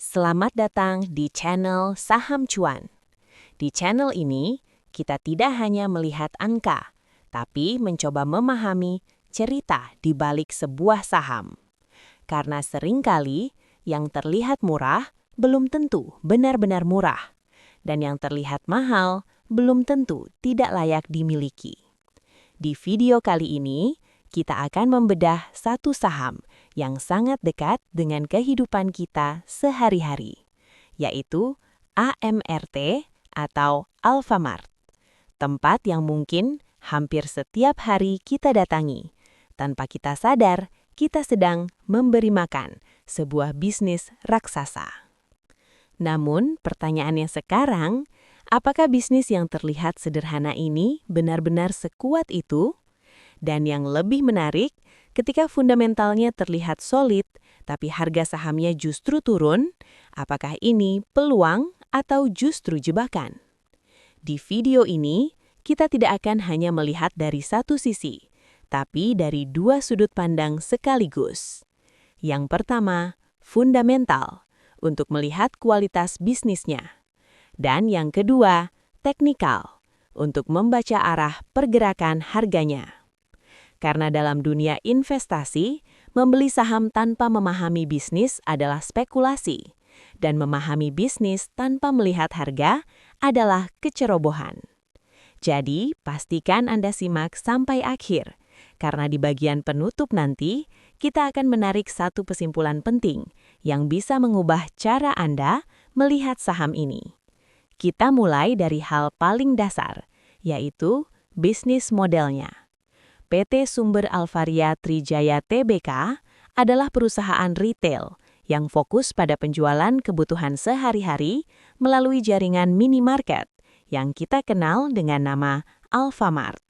Selamat datang di channel Saham Cuan. Di channel ini, kita tidak hanya melihat angka, tapi mencoba memahami cerita di balik sebuah saham. Karena seringkali yang terlihat murah belum tentu benar-benar murah, dan yang terlihat mahal belum tentu tidak layak dimiliki. Di video kali ini, kita akan membedah satu saham yang sangat dekat dengan kehidupan kita sehari-hari, yaitu AMRT atau Alfamart. Tempat yang mungkin hampir setiap hari kita datangi. Tanpa kita sadar, kita sedang memberi makan sebuah bisnis raksasa. Namun, pertanyaannya sekarang, apakah bisnis yang terlihat sederhana ini benar-benar sekuat itu? Dan yang lebih menarik, ketika fundamentalnya terlihat solid, tapi harga sahamnya justru turun, apakah ini peluang atau justru jebakan? Di video ini, kita tidak akan hanya melihat dari satu sisi, tapi dari dua sudut pandang sekaligus. Yang pertama, fundamental, untuk melihat kualitas bisnisnya. Dan yang kedua, teknikal, untuk membaca arah pergerakan harganya. Karena dalam dunia investasi, membeli saham tanpa memahami bisnis adalah spekulasi, dan memahami bisnis tanpa melihat harga adalah kecerobohan. Jadi, pastikan Anda simak sampai akhir, karena di bagian penutup nanti, kita akan menarik satu kesimpulan penting yang bisa mengubah cara Anda melihat saham ini. Kita mulai dari hal paling dasar, yaitu bisnis modelnya. PT Sumber Alvaria Trijaya Tbk adalah perusahaan retail yang fokus pada penjualan kebutuhan sehari-hari melalui jaringan minimarket yang kita kenal dengan nama Alfamart.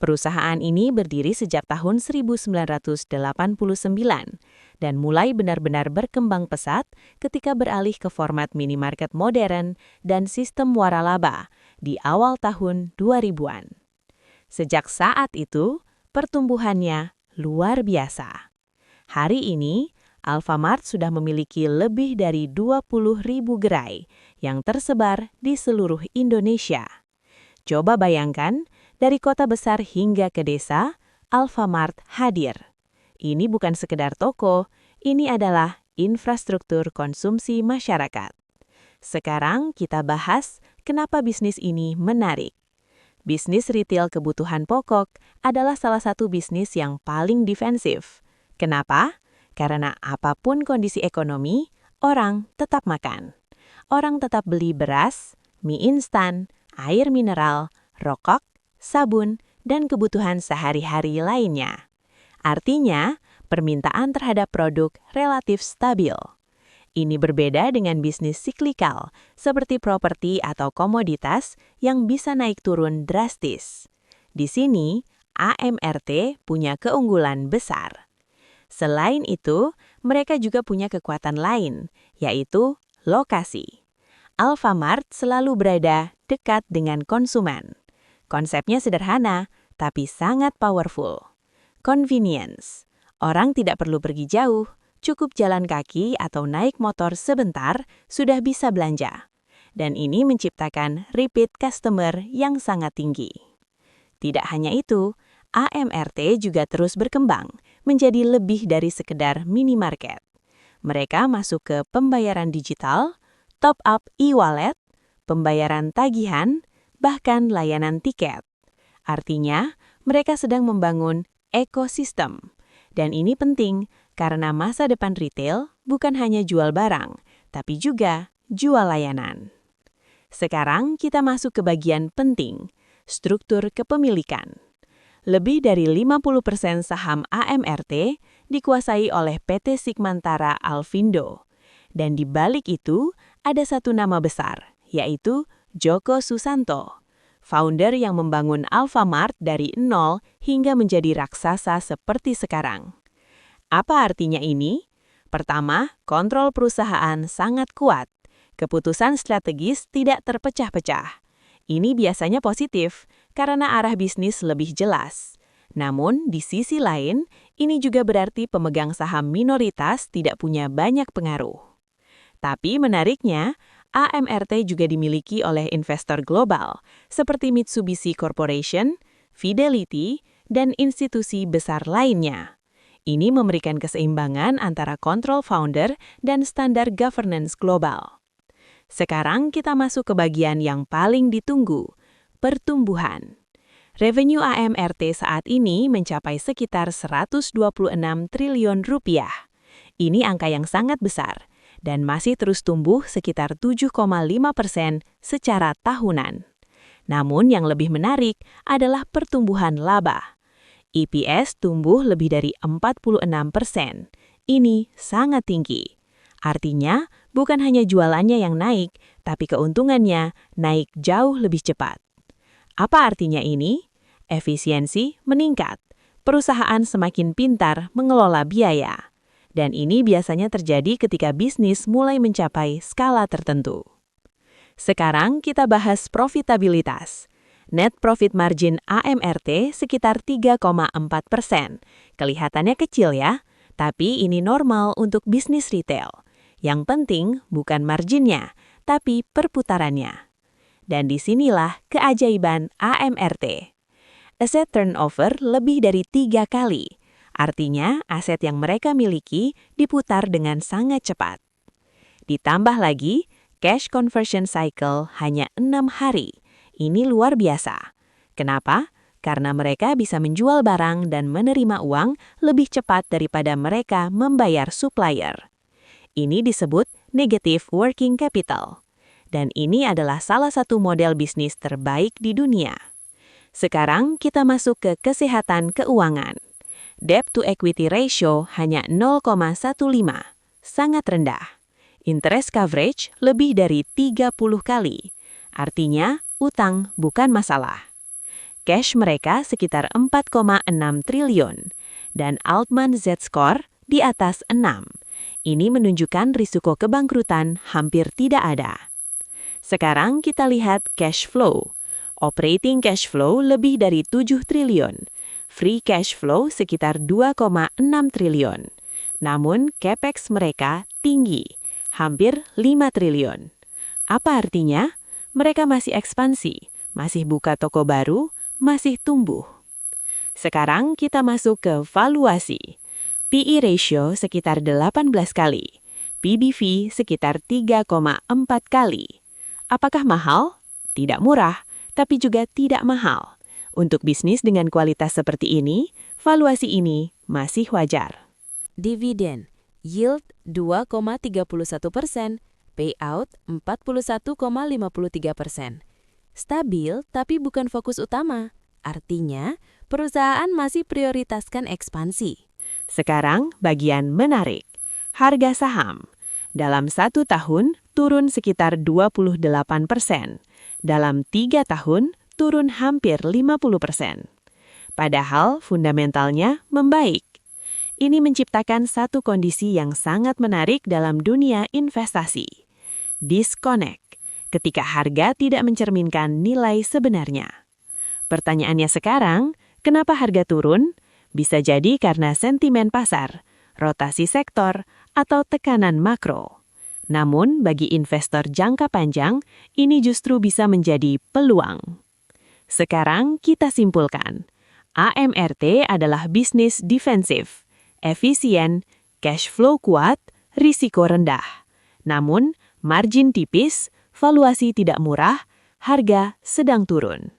Perusahaan ini berdiri sejak tahun 1989 dan mulai benar-benar berkembang pesat ketika beralih ke format minimarket modern dan sistem waralaba di awal tahun 2000-an. Sejak saat itu, pertumbuhannya luar biasa. Hari ini, Alfamart sudah memiliki lebih dari 20.000 gerai yang tersebar di seluruh Indonesia. Coba bayangkan, dari kota besar hingga ke desa, Alfamart hadir. Ini bukan sekedar toko, ini adalah infrastruktur konsumsi masyarakat. Sekarang kita bahas kenapa bisnis ini menarik. Bisnis retail kebutuhan pokok adalah salah satu bisnis yang paling defensif. Kenapa? Karena apapun kondisi ekonomi, orang tetap makan. Orang tetap beli beras, mie instan, air mineral, rokok, sabun, dan kebutuhan sehari-hari lainnya. Artinya, permintaan terhadap produk relatif stabil. Ini berbeda dengan bisnis siklikal, seperti properti atau komoditas yang bisa naik turun drastis. Di sini, AMRT punya keunggulan besar. Selain itu, mereka juga punya kekuatan lain, yaitu lokasi. Alfamart selalu berada dekat dengan konsumen. Konsepnya sederhana, tapi sangat powerful. Convenience. Orang tidak perlu pergi jauh, cukup jalan kaki atau naik motor sebentar sudah bisa belanja. Dan ini menciptakan repeat customer yang sangat tinggi. Tidak hanya itu, AMRT juga terus berkembang menjadi lebih dari sekedar minimarket. Mereka masuk ke pembayaran digital, top-up e-wallet, pembayaran tagihan, bahkan layanan tiket. Artinya, mereka sedang membangun ekosistem. Dan ini penting, karena masa depan retail bukan hanya jual barang, tapi juga jual layanan. Sekarang kita masuk ke bagian penting, struktur kepemilikan. Lebih dari 50% saham AMRT dikuasai oleh PT Sigmantara Alfindo. Dan di balik itu ada satu nama besar, yaitu Joko Susanto, founder yang membangun Alfamart dari nol hingga menjadi raksasa seperti sekarang. Apa artinya ini? Pertama, kontrol perusahaan sangat kuat. Keputusan strategis tidak terpecah-pecah. Ini biasanya positif, karena arah bisnis lebih jelas. Namun, di sisi lain, ini juga berarti pemegang saham minoritas tidak punya banyak pengaruh. Tapi menariknya, AMRT juga dimiliki oleh investor global seperti Mitsubishi Corporation, Fidelity, dan institusi besar lainnya. Ini memberikan keseimbangan antara kontrol founder dan standar governance global. Sekarang kita masuk ke bagian yang paling ditunggu, pertumbuhan. Revenue AMRT saat ini mencapai sekitar 126 triliun rupiah. Ini angka yang sangat besar dan masih terus tumbuh sekitar 7,5% secara tahunan. Namun yang lebih menarik adalah pertumbuhan laba. EPS tumbuh lebih dari 46%. Ini sangat tinggi. Artinya, bukan hanya jualannya yang naik, tapi keuntungannya naik jauh lebih cepat. Apa artinya ini? Efisiensi meningkat. Perusahaan semakin pintar mengelola biaya. Dan ini biasanya terjadi ketika bisnis mulai mencapai skala tertentu. Sekarang kita bahas profitabilitas. Net profit margin AMRT sekitar 3,4%. Kelihatannya kecil ya, tapi ini normal untuk bisnis retail. Yang penting bukan marginnya, tapi perputarannya. Dan disinilah keajaiban AMRT. Aset turnover lebih dari 3 kali. Artinya, aset yang mereka miliki diputar dengan sangat cepat. Ditambah lagi, cash conversion cycle hanya 6 hari. Ini luar biasa. Kenapa? Karena mereka bisa menjual barang dan menerima uang lebih cepat daripada mereka membayar supplier. Ini disebut negative working capital. Dan ini adalah salah satu model bisnis terbaik di dunia. Sekarang kita masuk ke kesehatan keuangan. Debt to equity ratio hanya 0,15, sangat rendah. Interest coverage lebih dari 30 kali. Artinya, utang bukan masalah. Cash mereka sekitar 4,6 triliun dan Altman Z-score di atas 6. Ini menunjukkan risiko kebangkrutan hampir tidak ada. Sekarang kita lihat cash flow. Operating cash flow lebih dari 7 triliun. Free cash flow sekitar 2,6 triliun. Namun capex mereka tinggi, hampir 5 triliun. Apa artinya? Mereka masih ekspansi, masih buka toko baru, masih tumbuh. Sekarang kita masuk ke valuasi. PE ratio sekitar 18 kali. PBV sekitar 3,4 kali. Apakah mahal? Tidak murah, tapi juga tidak mahal. Untuk bisnis dengan kualitas seperti ini, valuasi ini masih wajar. Dividen, yield 2,31%, payout 41,53%. Stabil tapi bukan fokus utama. Artinya, perusahaan masih prioritaskan ekspansi. Sekarang bagian menarik. Harga saham. Dalam 1 tahun turun sekitar 28%. Dalam 3 tahun turun hampir 50%. Padahal fundamentalnya membaik. Ini menciptakan satu kondisi yang sangat menarik dalam dunia investasi. Disconnect, ketika harga tidak mencerminkan nilai sebenarnya. Pertanyaannya sekarang, kenapa harga turun? Bisa jadi karena sentimen pasar, rotasi sektor, atau tekanan makro. Namun, bagi investor jangka panjang, ini justru bisa menjadi peluang. Sekarang kita simpulkan, AMRT adalah bisnis defensif, efisien, cash flow kuat, risiko rendah. Namun, margin tipis, valuasi tidak murah, harga sedang turun.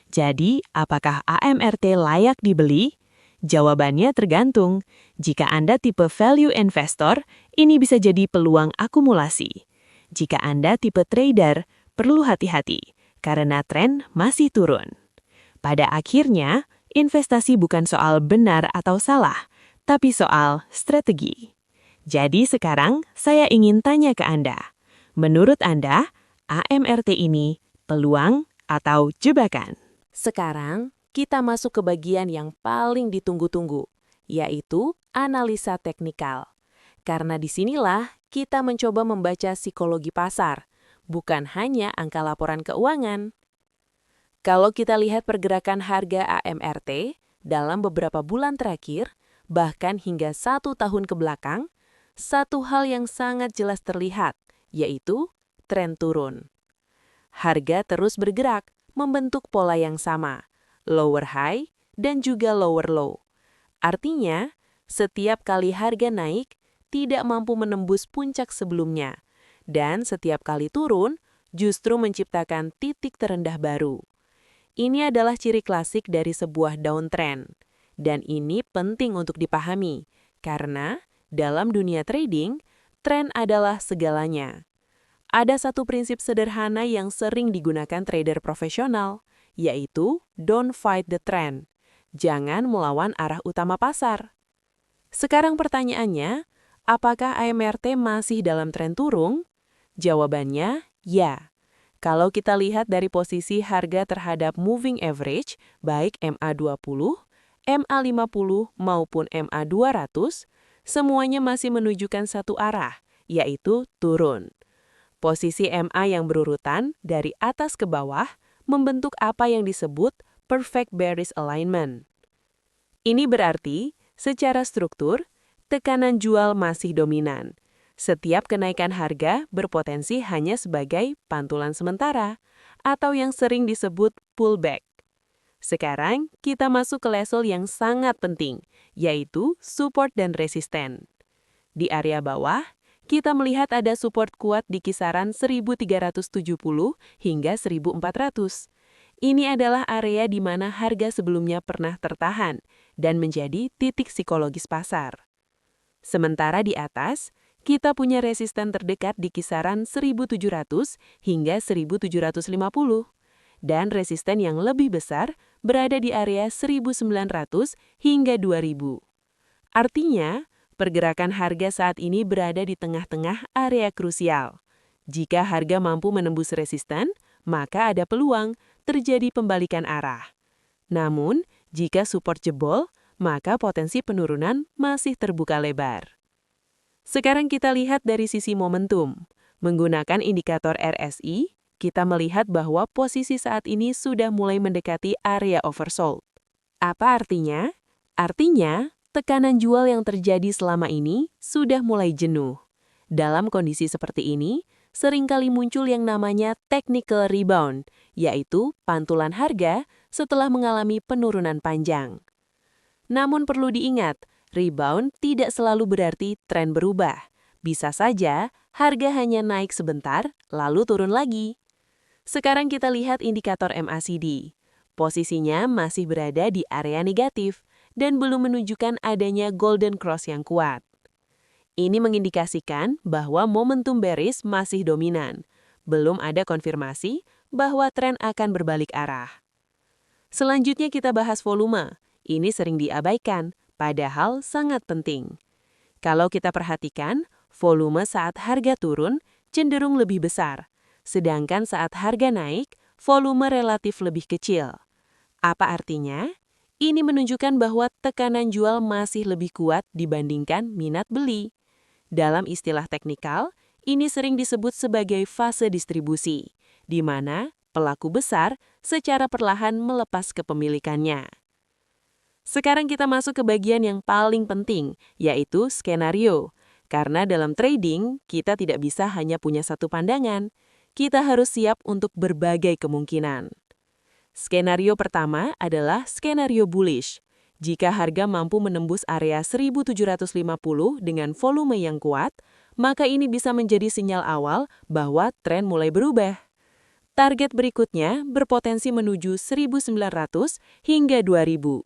Jadi, apakah AMRT layak dibeli? Jawabannya tergantung. Jika Anda tipe value investor, ini bisa jadi peluang akumulasi. Jika Anda tipe trader, perlu hati-hati, karena tren masih turun. Pada akhirnya, investasi bukan soal benar atau salah, tapi soal strategi. Jadi sekarang, saya ingin tanya ke Anda. Menurut Anda, AMRT ini peluang atau jebakan? Sekarang, kita masuk ke bagian yang paling ditunggu-tunggu, yaitu analisa teknikal. Karena disinilah kita mencoba membaca psikologi pasar, bukan hanya angka laporan keuangan. Kalau kita lihat pergerakan harga AMRT dalam beberapa bulan terakhir, bahkan hingga 1 tahun ke belakang, satu hal yang sangat jelas terlihat, yaitu tren turun. Harga terus bergerak, membentuk pola yang sama, lower high dan juga lower low. Artinya, setiap kali harga naik, tidak mampu menembus puncak sebelumnya, dan setiap kali turun, justru menciptakan titik terendah baru. Ini adalah ciri klasik dari sebuah downtrend, dan ini penting untuk dipahami, karena dalam dunia trading, tren adalah segalanya. Ada satu prinsip sederhana yang sering digunakan trader profesional, yaitu don't fight the trend. Jangan melawan arah utama pasar. Sekarang pertanyaannya, apakah AMRT masih dalam tren turun? Jawabannya, ya. Kalau kita lihat dari posisi harga terhadap moving average, baik MA20, MA50 maupun MA200, semuanya masih menunjukkan satu arah, yaitu turun. Posisi MA yang berurutan dari atas ke bawah membentuk apa yang disebut perfect bearish alignment. Ini berarti, secara struktur, tekanan jual masih dominan. Setiap kenaikan harga berpotensi hanya sebagai pantulan sementara, atau yang sering disebut pullback. Sekarang, kita masuk ke level yang sangat penting, yaitu support dan resisten. Di area bawah, kita melihat ada support kuat di kisaran 1370 hingga 1400. Ini adalah area di mana harga sebelumnya pernah tertahan dan menjadi titik psikologis pasar. Sementara di atas, kita punya resisten terdekat di kisaran 1700 hingga 1750, dan resisten yang lebih besar berada di area 1900 hingga 2000. Artinya, pergerakan harga saat ini berada di tengah-tengah area krusial. Jika harga mampu menembus resisten, maka ada peluang terjadi pembalikan arah. Namun, jika support jebol, maka potensi penurunan masih terbuka lebar. Sekarang kita lihat dari sisi momentum. Menggunakan indikator RSI, kita melihat bahwa posisi saat ini sudah mulai mendekati area oversold. Apa artinya? Artinya, tekanan jual yang terjadi selama ini sudah mulai jenuh. Dalam kondisi seperti ini, seringkali muncul yang namanya technical rebound, yaitu pantulan harga setelah mengalami penurunan panjang. Namun perlu diingat, rebound tidak selalu berarti tren berubah. Bisa saja harga hanya naik sebentar, lalu turun lagi. Sekarang kita lihat indikator MACD. Posisinya masih berada di area negatif dan belum menunjukkan adanya golden cross yang kuat. Ini mengindikasikan bahwa momentum bearish masih dominan. Belum ada konfirmasi bahwa tren akan berbalik arah. Selanjutnya kita bahas volume. Ini sering diabaikan, padahal sangat penting. Kalau kita perhatikan, volume saat harga turun cenderung lebih besar, sedangkan saat harga naik, volume relatif lebih kecil. Apa artinya? Ini menunjukkan bahwa tekanan jual masih lebih kuat dibandingkan minat beli. Dalam istilah teknikal, ini sering disebut sebagai fase distribusi, di mana pelaku besar secara perlahan melepas kepemilikannya. Sekarang kita masuk ke bagian yang paling penting, yaitu skenario. Karena dalam trading, kita tidak bisa hanya punya satu pandangan. Kita harus siap untuk berbagai kemungkinan. Skenario pertama adalah skenario bullish. Jika harga mampu menembus area 1750 dengan volume yang kuat, maka ini bisa menjadi sinyal awal bahwa tren mulai berubah. Target berikutnya berpotensi menuju 1900 hingga 2000.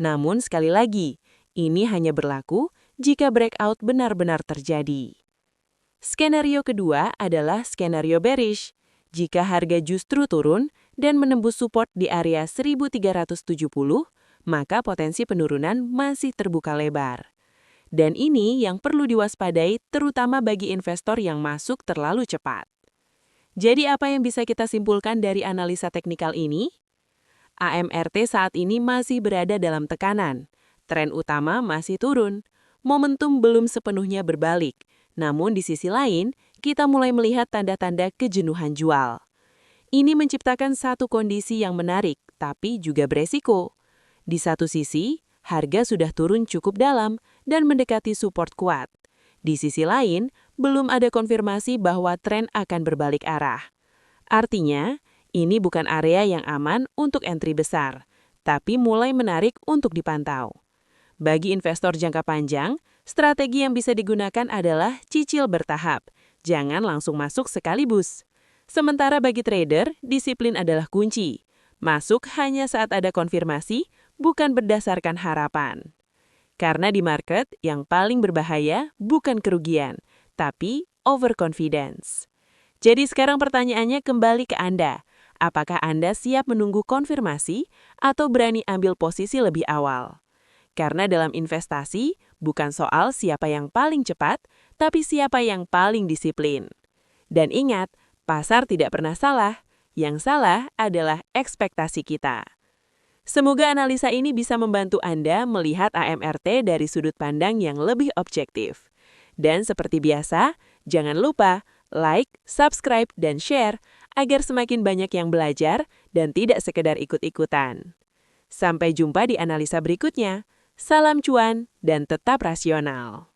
Namun sekali lagi, ini hanya berlaku jika breakout benar-benar terjadi. Skenario kedua adalah skenario bearish. Jika harga justru turun dan menembus support di area 1370, maka potensi penurunan masih terbuka lebar. Dan ini yang perlu diwaspadai terutama bagi investor yang masuk terlalu cepat. Jadi apa yang bisa kita simpulkan dari analisa teknikal ini? AMRT saat ini masih berada dalam tekanan. Tren utama masih turun. Momentum belum sepenuhnya berbalik. Namun di sisi lain, kita mulai melihat tanda-tanda kejenuhan jual. Ini menciptakan satu kondisi yang menarik, tapi juga beresiko. Di satu sisi, harga sudah turun cukup dalam dan mendekati support kuat. Di sisi lain, belum ada konfirmasi bahwa tren akan berbalik arah. Artinya, ini bukan area yang aman untuk entry besar, tapi mulai menarik untuk dipantau. Bagi investor jangka panjang, strategi yang bisa digunakan adalah cicil bertahap, jangan langsung masuk sekaligus. Sementara bagi trader, disiplin adalah kunci. Masuk hanya saat ada konfirmasi, bukan berdasarkan harapan. Karena di market, yang paling berbahaya bukan kerugian, tapi overconfidence. Jadi sekarang pertanyaannya kembali ke Anda. Apakah Anda siap menunggu konfirmasi atau berani ambil posisi lebih awal? Karena dalam investasi, bukan soal siapa yang paling cepat, tapi siapa yang paling disiplin. Dan ingat, pasar tidak pernah salah. Yang salah adalah ekspektasi kita. Semoga analisa ini bisa membantu Anda melihat AMRT dari sudut pandang yang lebih objektif. Dan seperti biasa, jangan lupa like, subscribe, dan share agar semakin banyak yang belajar dan tidak sekedar ikut-ikutan. Sampai jumpa di analisa berikutnya. Salam cuan dan tetap rasional.